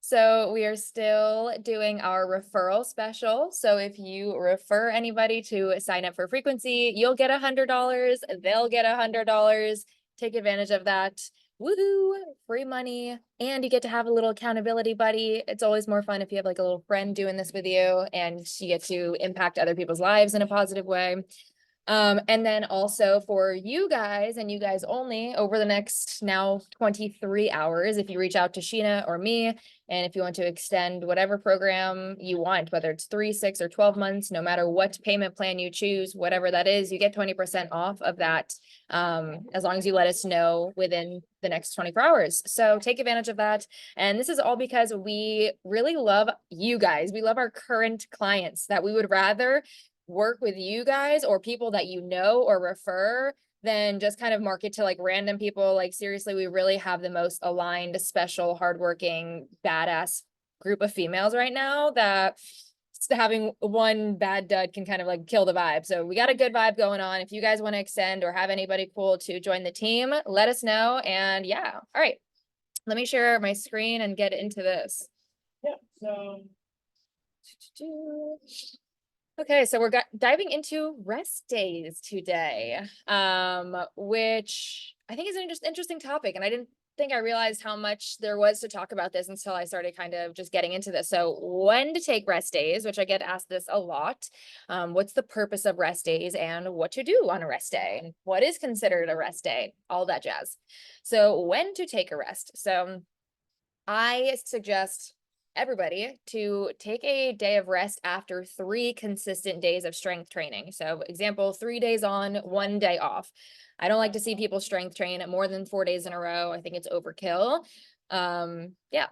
So we are still doing our referral special. So if you refer anybody to sign up for frequency, you'll get $100. They'll get $100. Take advantage of that. Woohoo! Free money. And you get to have a little accountability buddy. It's always more fun if you have like a little friend doing this with you and you get to impact other people's lives in a positive way. And then also for you guys and you guys only over the next now 23 hours, if you reach out to Sheena or me, and if you want to extend whatever program you want, whether it's 3, 6, or 12 months, no matter what payment plan you choose, whatever that is, you get 20% off of that, as long as you let us know within the next 24 hours. So take advantage of that. And this is all because we really love you guys. We love our current clients that we would rather work with you guys or people that you know or refer than just kind of market to like random people. Like seriously, we really have the most aligned, special, hardworking, badass group of females right now that having one bad dud can kind of like kill the vibe. So we got a good vibe going on. If you guys want to extend or have anybody cool to join the team, let us know. And yeah, all right. Let me share my screen and get into this. Yeah, so Okay, so we're diving into rest days today, which I think is an interesting topic. And I didn't think I realized how much there was to talk about this until I started kind of just getting into this. So when to take rest days, which I get asked this a lot. What's the purpose of rest days and what to do on a rest day? And what is considered a rest day? All that jazz. So when to take a rest. So I suggest everybody to take a day of rest after 3 consistent days of strength training. So example, 3 days on, 1 day off. I don't like to see people strength train more than 4 days in a row. I think it's overkill. Yeah,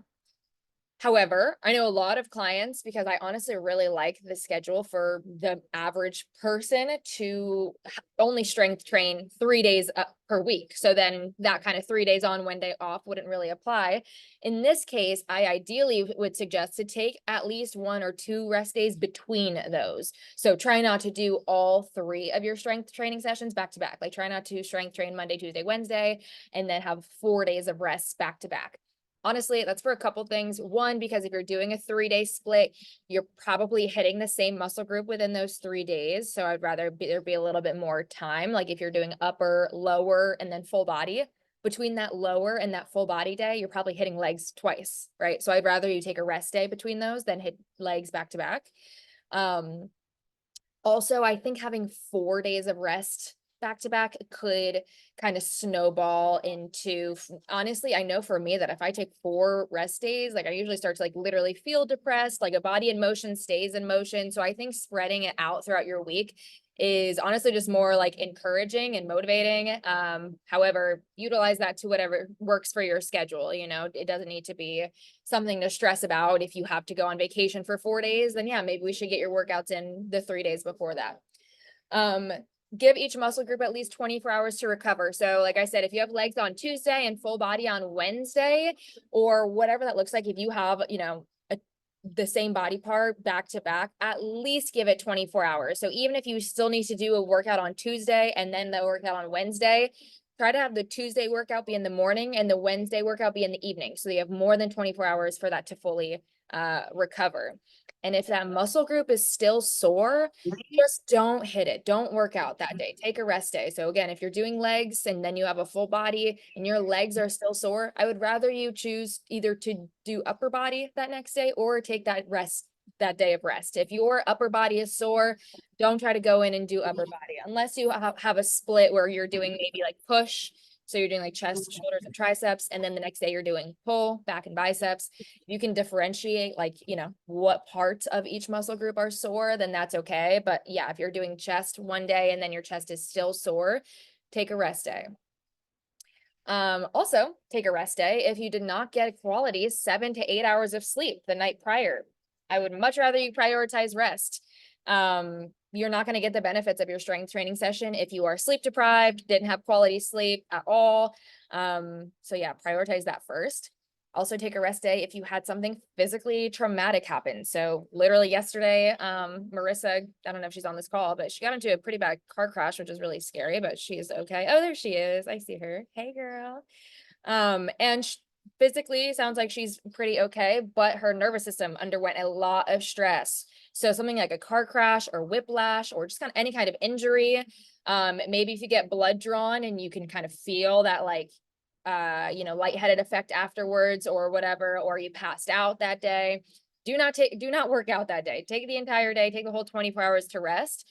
however, I know a lot of clients because I honestly really like the schedule for the average person to only strength train 3 days per week. So then that kind of 3 days on, 1 day off wouldn't really apply. In this case, I ideally would suggest to take at least 1 or 2 rest days between those. So try not to do all 3 of your strength training sessions back to back. Like try not to strength train Monday, Tuesday, Wednesday, and then have 4 days of rest back to back. Honestly, that's for a couple things. One, because if you're doing a 3-day split, you're probably hitting the same muscle group within those 3 days. So I'd rather there be a little bit more time. Like if you're doing upper, lower, and then full body, between that lower and that full body day, you're probably hitting legs twice, right? So I'd rather you take a rest day between those than hit legs back to back. Also, I think having 4 days of rest back to back could kind of snowball into, honestly, I know for me that if I take 4 rest days, like I usually start to like literally feel depressed, like a body in motion stays in motion. So I think spreading it out throughout your week is honestly just more like encouraging and motivating. However, utilize that to whatever works for your schedule. You know, it doesn't need to be something to stress about. If you have to go on vacation for 4 days, then yeah, maybe we should get your workouts in the 3 days before that. Give each muscle group at least 24 hours to recover. So like I said, if you have legs on Tuesday and full body on Wednesday, or whatever that looks like, if you have, you know, the same body part back to back, at least give it 24 hours. So even if you still need to do a workout on Tuesday and then the workout on Wednesday, try to have the Tuesday workout be in the morning and the Wednesday workout be in the evening. So you have more than 24 hours for that to fully recover. And if that muscle group is still sore, just don't hit it. Don't work out that day. Take a rest day. So again, if you're doing legs and then you have a full body and your legs are still sore, I would rather you choose either to do upper body that next day or take that day of rest. If your upper body is sore, don't try to go in and do upper body unless you have a split where you're doing maybe like push. So you're doing like chest, shoulders, and triceps, and then the next day you're doing pull, back, and biceps. You can differentiate like, you know, what parts of each muscle group are sore, then that's okay. But yeah, if you're doing chest one day and then your chest is still sore, take a rest day. Also take a rest day if you did not get quality 7 to 8 hours of sleep the night prior. I would much rather you prioritize rest. You're not going to get the benefits of your strength training session if you are sleep deprived, didn't have quality sleep at all. So yeah, prioritize that first. Also take a rest day if you had something physically traumatic happen. So literally yesterday, Marissa, I don't know if she's on this call, but she got into a pretty bad car crash, which is really scary, but she's okay. Oh, there she is. I see her. Hey, girl. And physically sounds like she's pretty okay, but her nervous system underwent a lot of stress. So something like a car crash or whiplash or just kind of any kind of injury. Maybe if you get blood drawn and you can kind of feel that like lightheaded effect afterwards or whatever, or you passed out that day. Do not work out that day. Take the entire day, take the whole 24 hours to rest.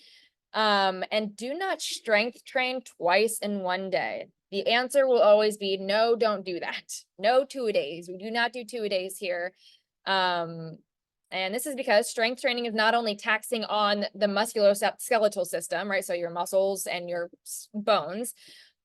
And do not strength train twice in one day. The answer will always be no, don't do that. No 2-a-days. We do not do 2-a-days here. And this is because strength training is not only taxing on the musculoskeletal system, right? So your muscles and your bones,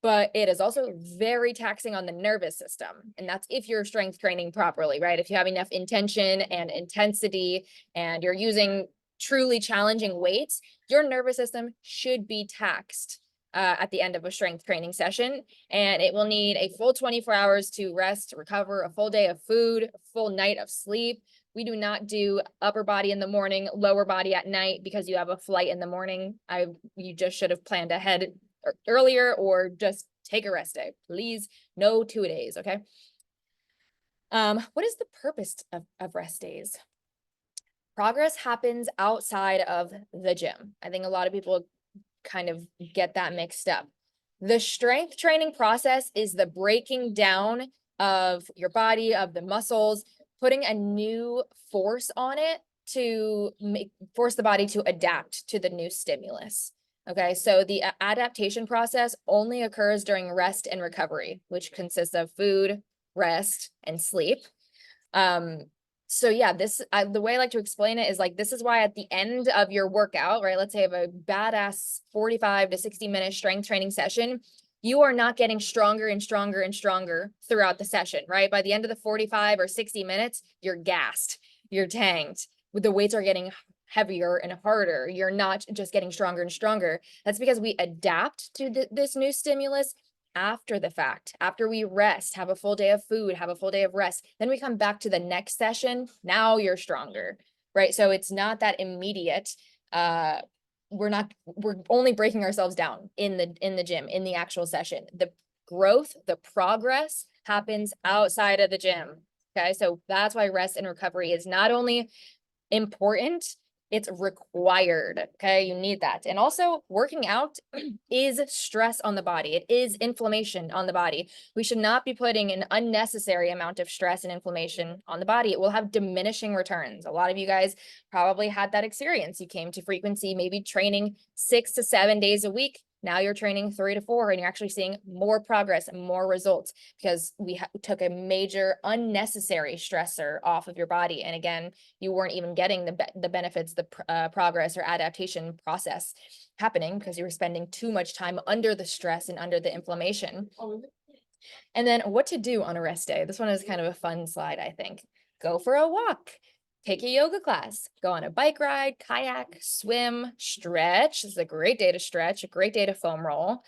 but it is also very taxing on the nervous system. And that's if you're strength training properly, right? If you have enough intention and intensity and you're using truly challenging weights, your nervous system should be taxed at the end of a strength training session. And it will need a full 24 hours to rest, recover, a full day of food, a full night of sleep. We do not do upper body in the morning, lower body at night because you have a flight in the morning. You just should have planned ahead earlier or just take a rest day. Please, no 2-a-days, okay? What is the purpose of rest days? Progress happens outside of the gym. I think a lot of people kind of get that mixed up. The strength training process is the breaking down of your body, of the muscles, putting a new force on it to force the body to adapt to the new stimulus. Okay, so the adaptation process only occurs during rest and recovery, which consists of food, rest, and sleep. So yeah, the way I like to explain it is like, this is why at the end of your workout, right? Let's say you have a badass 45 to 60-minute strength training session, you are not getting stronger and stronger and stronger throughout the session, right? By the end of the 45 or 60 minutes, you're gassed, you're tanked, the weights are getting heavier and harder. You're not just getting stronger and stronger. That's because we adapt to this new stimulus after the fact, after we rest, have a full day of food, have a full day of rest, then we come back to the next session. Now you're stronger, right? So it's not that immediate. We're only breaking ourselves down in the gym, in the actual session. The growth, the progress happens outside of the gym. Okay, so that's why rest and recovery is not only important, it's required. Okay, you need that. And also, working out is stress on the body, it is inflammation on the body. We should not be putting an unnecessary amount of stress and inflammation on the body. It will have diminishing returns. A lot of you guys probably had that experience. You came to frequency, maybe training 6 to 7 days a week. Now you're training 3 to 4 and you're actually seeing more progress and more results because we took a major unnecessary stressor off of your body. And again, you weren't even getting the benefits, the progress or adaptation process happening because you were spending too much time under the stress and under the inflammation. And then what to do on a rest day. This one is kind of a fun slide, I think. Go for a walk. Take a yoga class, go on a bike ride, kayak, swim, stretch. This is a great day to stretch, a great day to foam roll.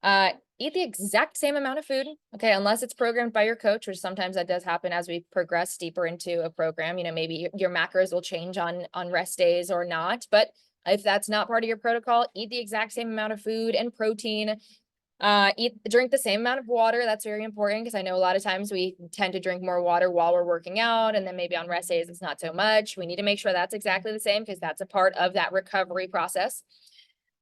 Eat the exact same amount of food, okay, unless it's programmed by your coach, which sometimes that does happen as we progress deeper into a program. You know, maybe your macros will change on rest days or not, but if that's not part of your protocol, eat the exact same amount of food and protein. Drink the same amount of water. That's very important because I know a lot of times we tend to drink more water while we're working out, and then maybe on rest days it's not so much. We need to make sure that's exactly the same because that's a part of that recovery process.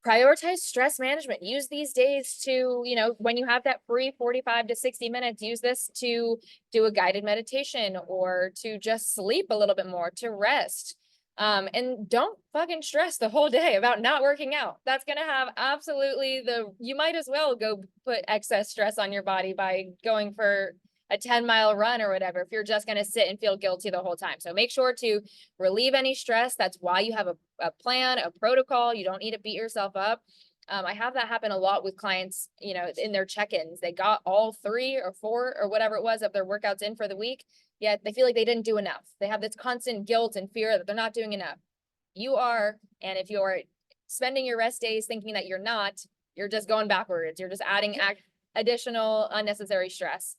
Prioritize stress management. Use these days to, when you have that free 45 to 60 minutes, use this to do a guided meditation or to just sleep a little bit more, to rest. And don't fucking stress the whole day about not working out. That's going to have absolutely you might as well go put excess stress on your body by going for a 10-mile run or whatever, if you're just going to sit and feel guilty the whole time. So make sure to relieve any stress. That's why you have a plan, a protocol. You don't need to beat yourself up. I have that happen a lot with clients, in their check-ins. They got all 3 or 4 or whatever it was of their workouts in for the week, yet they feel like they didn't do enough. They have this constant guilt and fear that they're not doing enough. You are, and if you're spending your rest days thinking that you're not, you're just going backwards. You're just adding additional unnecessary stress.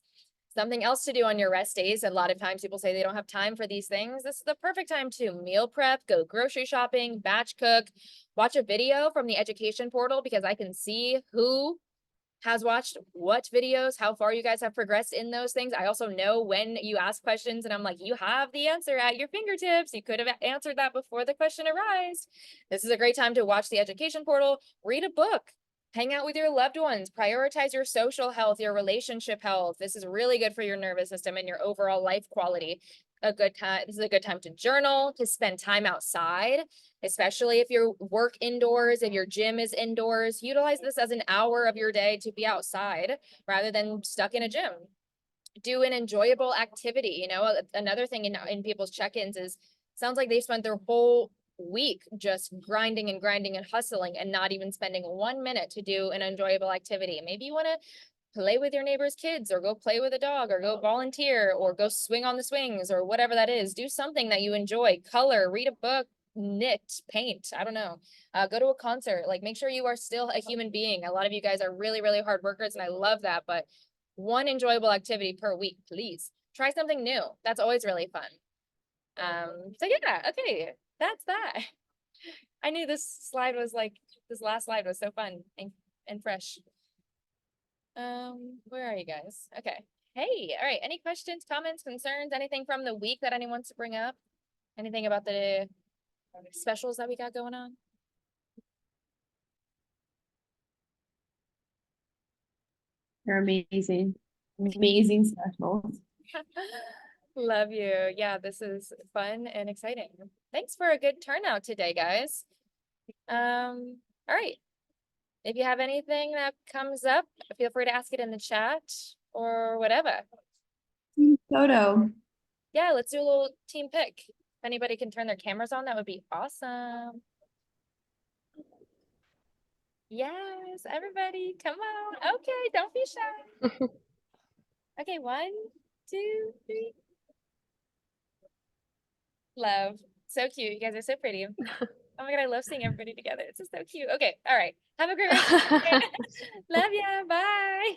Something else to do on your rest days. A lot of times people say they don't have time for these things. This is the perfect time to meal prep, go grocery shopping, batch cook, watch a video from the education portal because I can see who has watched what videos, how far you guys have progressed in those things. I also know when you ask questions and I'm like, you have the answer at your fingertips. You could have answered that before the question arose. This is a great time to watch the education portal, read a book, hang out with your loved ones, prioritize your social health, your relationship health. This is really good for your nervous system and your overall life quality. A good time. This is a good time to journal, to spend time outside, especially if you work indoors, if your gym is indoors. Utilize this as an hour of your day to be outside rather than stuck in a gym. Do an enjoyable activity. You know, another thing in people's check-ins is, sounds like they spent their whole week just grinding and hustling and not even spending 1 minute to do an enjoyable activity. Maybe you want to play with your neighbor's kids, or go play with a dog, or go volunteer, or go swing on the swings, or whatever that is. Do something that you enjoy. Color, read a book, knit, paint. I don't know. Go to a concert. Like, make sure you are still a human being. A lot of you guys are really, really hard workers, and I love that. But one enjoyable activity per week, please. Try something new. That's always really fun. So yeah, okay, that's that. I knew this last slide was so fun and fresh. Where are you guys? Okay. Hey, all right. Any questions, comments, concerns, anything from the week that anyone wants to bring up? Anything about the specials that we got going on? They're amazing. Amazing specials. Love you. Yeah, this is fun and exciting. Thanks for a good turnout today, guys. All right. If you have anything that comes up, feel free to ask it in the chat or whatever. Photo. Yeah, let's do a little team pick. If anybody can turn their cameras on, that would be awesome. Yes, everybody, come on. Okay, don't be shy. Okay, 1, 2, 3. Love. So cute. You guys are so pretty. Oh my God, I love seeing everybody together. It's just so cute. Okay, all right. Have a great rest of your day. Love ya. Bye.